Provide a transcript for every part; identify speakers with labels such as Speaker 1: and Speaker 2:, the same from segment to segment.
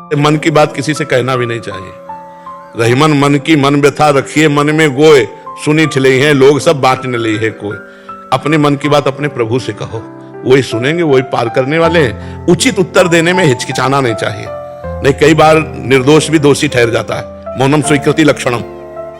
Speaker 1: मन की बात किसी से कहना भी नहीं चाहिए। रहीमन मन की मन व्यथा रखिए मन में गोए, सुनी ठिले हैं लोग सब बांट न ली है कोई। अपने मन की बात अपने प्रभु से कहो, वही सुनेंगे, वही पार करने वाले हैं। उचित उत्तर देने में हिचकिचाना नहीं चाहिए, नहीं कई बार निर्दोष भी दोषी ठहर जाता है। मौनम स्वीकृति लक्षणम,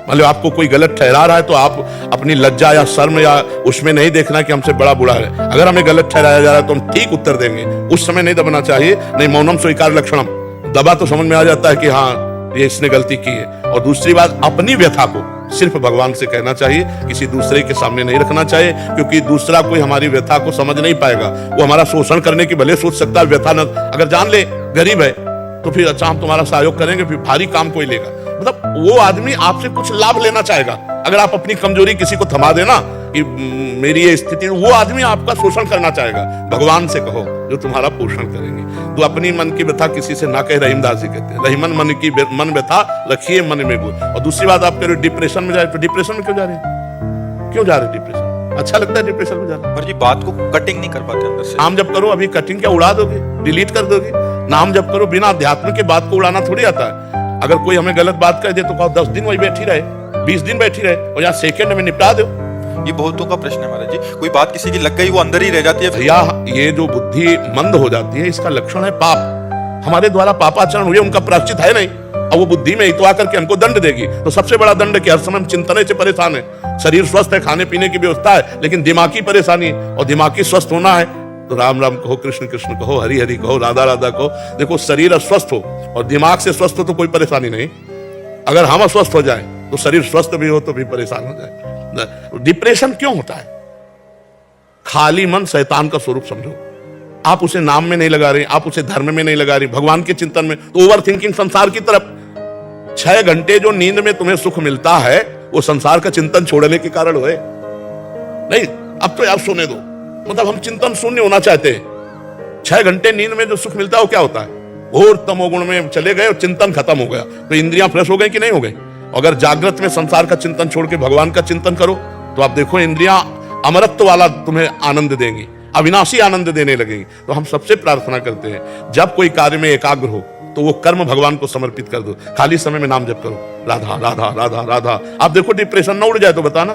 Speaker 1: मतलब आपको कोई गलत ठहरा रहा है तो आप अपनी लज्जा या शर्म या उसमें नहीं देखना कि हमसे बड़ा बुरा है। अगर हमें गलत ठहराया जा रहा है तो हम ठीक उत्तर देंगे, उस समय नहीं दबना चाहिए। नहीं, मौनम स्वीकार लक्षणम, दबा तो समझ में आ जाता है कि हाँ ये इसने गलती की है। और दूसरी बात, अपनी व्यथा को सिर्फ भगवान से कहना चाहिए, किसी दूसरे के सामने नहीं रखना चाहिए, क्योंकि दूसरा कोई हमारी व्यथा को समझ नहीं पाएगा। वो हमारा शोषण करने की भले सोच सकता है, व्यथा न अगर जान ले गरीब है तो फिर अच्छा हम तुम्हारा सहयोग करेंगे, फिर भारी काम कोई लेगा। मतलब वो आदमी आपसे कुछ लाभ लेना चाहेगा। अगर आप अपनी कमजोरी किसी को थमा देना कि मेरी ये स्थिति, वो आदमी आपका शोषण करना चाहेगा। भगवान से कहो जो तुम्हारा पोषण करेंगे। तो अपनी मन की व्यथा किसी से ना कहे, रहीमदास जी कहते हैं, रहीमन मन की मन व्यथा रखिए मन में गोए। और दूसरी बात, आप कह रहे डिप्रेशन में जाए तो डिप्रेशन में क्यों जा रहे हैं? क्यों जा रहे हैं डिप्रेशन? अच्छा लगता है डिप्रेशन में जाना?
Speaker 2: पर जी बात को कटिंग नहीं कर पाते अंदर से।
Speaker 1: नाम जप करो, अभी कटिंग क्या उड़ा दोगे, डिलीट कर दोगे? नाम जप करो, बिना अध्यात्म के बात को उड़ाना थोड़ी आता है। अगर कोई हमें गलत बात कह दे तो कहो 10 दिन वही बैठी रहे, 20 दिन बैठी रहे, और यहाँ सेकंड में निपटा दो।
Speaker 2: ये बहुतों का प्रश्न है महाराज जी, कोई बात किसी की लग गई वो अंदर ही रह जाती है।
Speaker 1: या ये जो बुद्धि मंद हो जाती है, इसका लक्षण है पाप। हमारे द्वारा पापाचरण हुए, उनका प्रायश्चित है नहीं, और वो बुद्धि में ही तो आकर के हमको दंड देगी। तो सबसे बड़ा दंड कि हर समय हम चिंतने से परेशान है। शरीर स्वस्थ है, खाने पीने की व्यवस्था है, लेकिन दिमागी परेशानी है। और दिमागी स्वस्थ होना है तो राम राम कहो, कृष्ण कृष्ण कहो, हरि हरि कहो, राधा राधा कहो। देखो, शरीर अस्वस्थ हो और दिमाग से स्वस्थ हो तो कोई परेशानी नहीं। अगर हम अस्वस्थ हो जाए तो शरीर स्वस्थ भी हो तो भी परेशान हो जाए। डिप्रेशन क्यों होता है? खाली मन शैतान का स्वरूप समझो। आप उसे नाम में नहीं लगा रहे, आप उसे धर्म में नहीं लगा रहे, भगवान के चिंतन में, तो ओवर थिंकिंग संसार की तरफ। 6 घंटे जो नींद में तुम्हें सुख मिलता है वो संसार का चिंतन छोड़ने के कारण हुए। नहीं, अब तो यार सोने दो, मतलब हम चिंतन शून्य होना चाहते हैं। 6 घंटे नींद में जो सुख मिलता है वो क्या होता है? घोर तमोगुण में चले गए और चिंतन खत्म हो गया, तो इंद्रियां फ्रेश हो गई कि नहीं हो गई? अगर जागृत में संसार का चिंतन छोड़ के भगवान का चिंतन करो तो आप देखो इंद्रियां अमरत्व वाला तुम्हें आनंद देंगी, अविनाशी आनंद देने लगेगी। तो हम सबसे प्रार्थना करते हैं, जब कोई कार्य में एकाग्र हो तो वो कर्म भगवान को समर्पित कर दो। खाली समय में नाम जप करो, राधा राधा राधा राधा। आप देखो डिप्रेशन ना उड़ जाए तो बताना।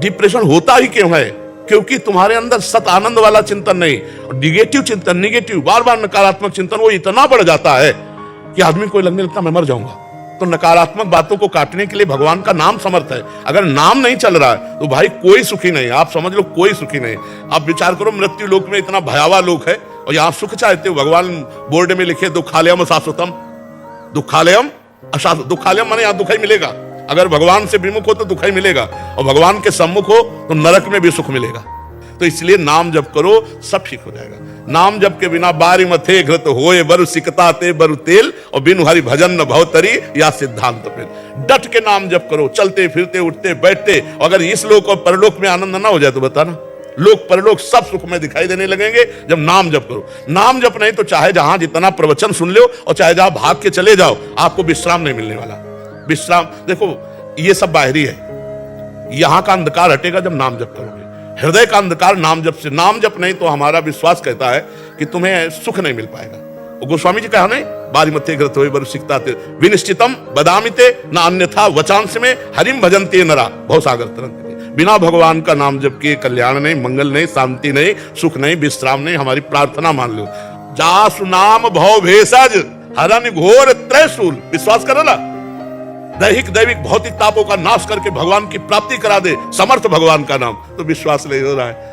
Speaker 1: डिप्रेशन होता ही क्यों है? क्योंकि तुम्हारे अंदर सत आनंद वाला चिंतन नहीं, निगेटिव चिंतन, निगेटिव बार बार नकारात्मक चिंतन, वो इतना बढ़ जाता है कि आदमी को लगने लगता मैं मर जाऊंगा। तो नकारात्मक बातों को काटने के लिए भगवान का नाम समर्थ है। अगर नाम नहीं चल रहा है तो भाई कोई सुखी नहीं, आप समझ लो कोई सुखी नहीं। आप विचार करो, मृत्यु लोक में इतना भयावह लोक है और यहाँ सुख चाहते हो। भगवान बोर्ड में लिखे दुखालयम अशाश्वतम, दुखालयम अशाश्वत। दुखालयम माने यहाँ दुख ही मिलेगा। अगर भगवान से विमुख हो तो दुख ही मिलेगा, और भगवान के सम्मुख हो तो नरक में भी सुख मिलेगा। तो इसलिए नाम जप करो, सब ठीक हो जाएगा। नाम जप के बिना बारी मथे घृत होए बरु सिकता ते बरु तेल, और बिनु हरि भजन न भवतरी या सिद्धांत पेल। डट के नाम जप करो, चलते फिरते उठते बैठते। अगर इस लोक और परलोक में आनंद ना हो जाए तो बताना, लोक परलोक सब सुख में दिखाई देने लगेंगे जब नाम जप करो। नाम जप नहीं तो चाहे जहां जितना प्रवचन सुन लो और चाहे जहां भाग के चले जाओ, आपको विश्राम नहीं मिलने वाला। विश्राम देखो, ये सब बाहरी है। यहां का अंधकार हटेगा जब नाम जप करोगे। हृदय का अंधकार नाम जप से। नाम जप नहीं तो हमारा विश्वास कहता है कि तुम्हें सुख नहीं मिल पाएगा। गोस्वामी जी कहा नहीं, बारी मथे घृत होए बरु सिकता ते विनिश्चितम बदामिते न अन्यथा वचांस में हरिम भजन्ते नरा भवसागर तरंगते। बिना भगवान का नाम जप के कल्याण नहीं, मंगल नहीं, शांति नहीं, सुख नहीं, विश्राम नहीं। हमारी प्रार्थना मान लो, जासु नाम भव भेषज हरन घोर त्रैशूल। विश्वास करो ना, दैहिक दैविक भौतिक तापों का नाश करके भगवान की प्राप्ति करा दे समर्थ भगवान का नाम। तो विश्वास नहीं हो रहा है।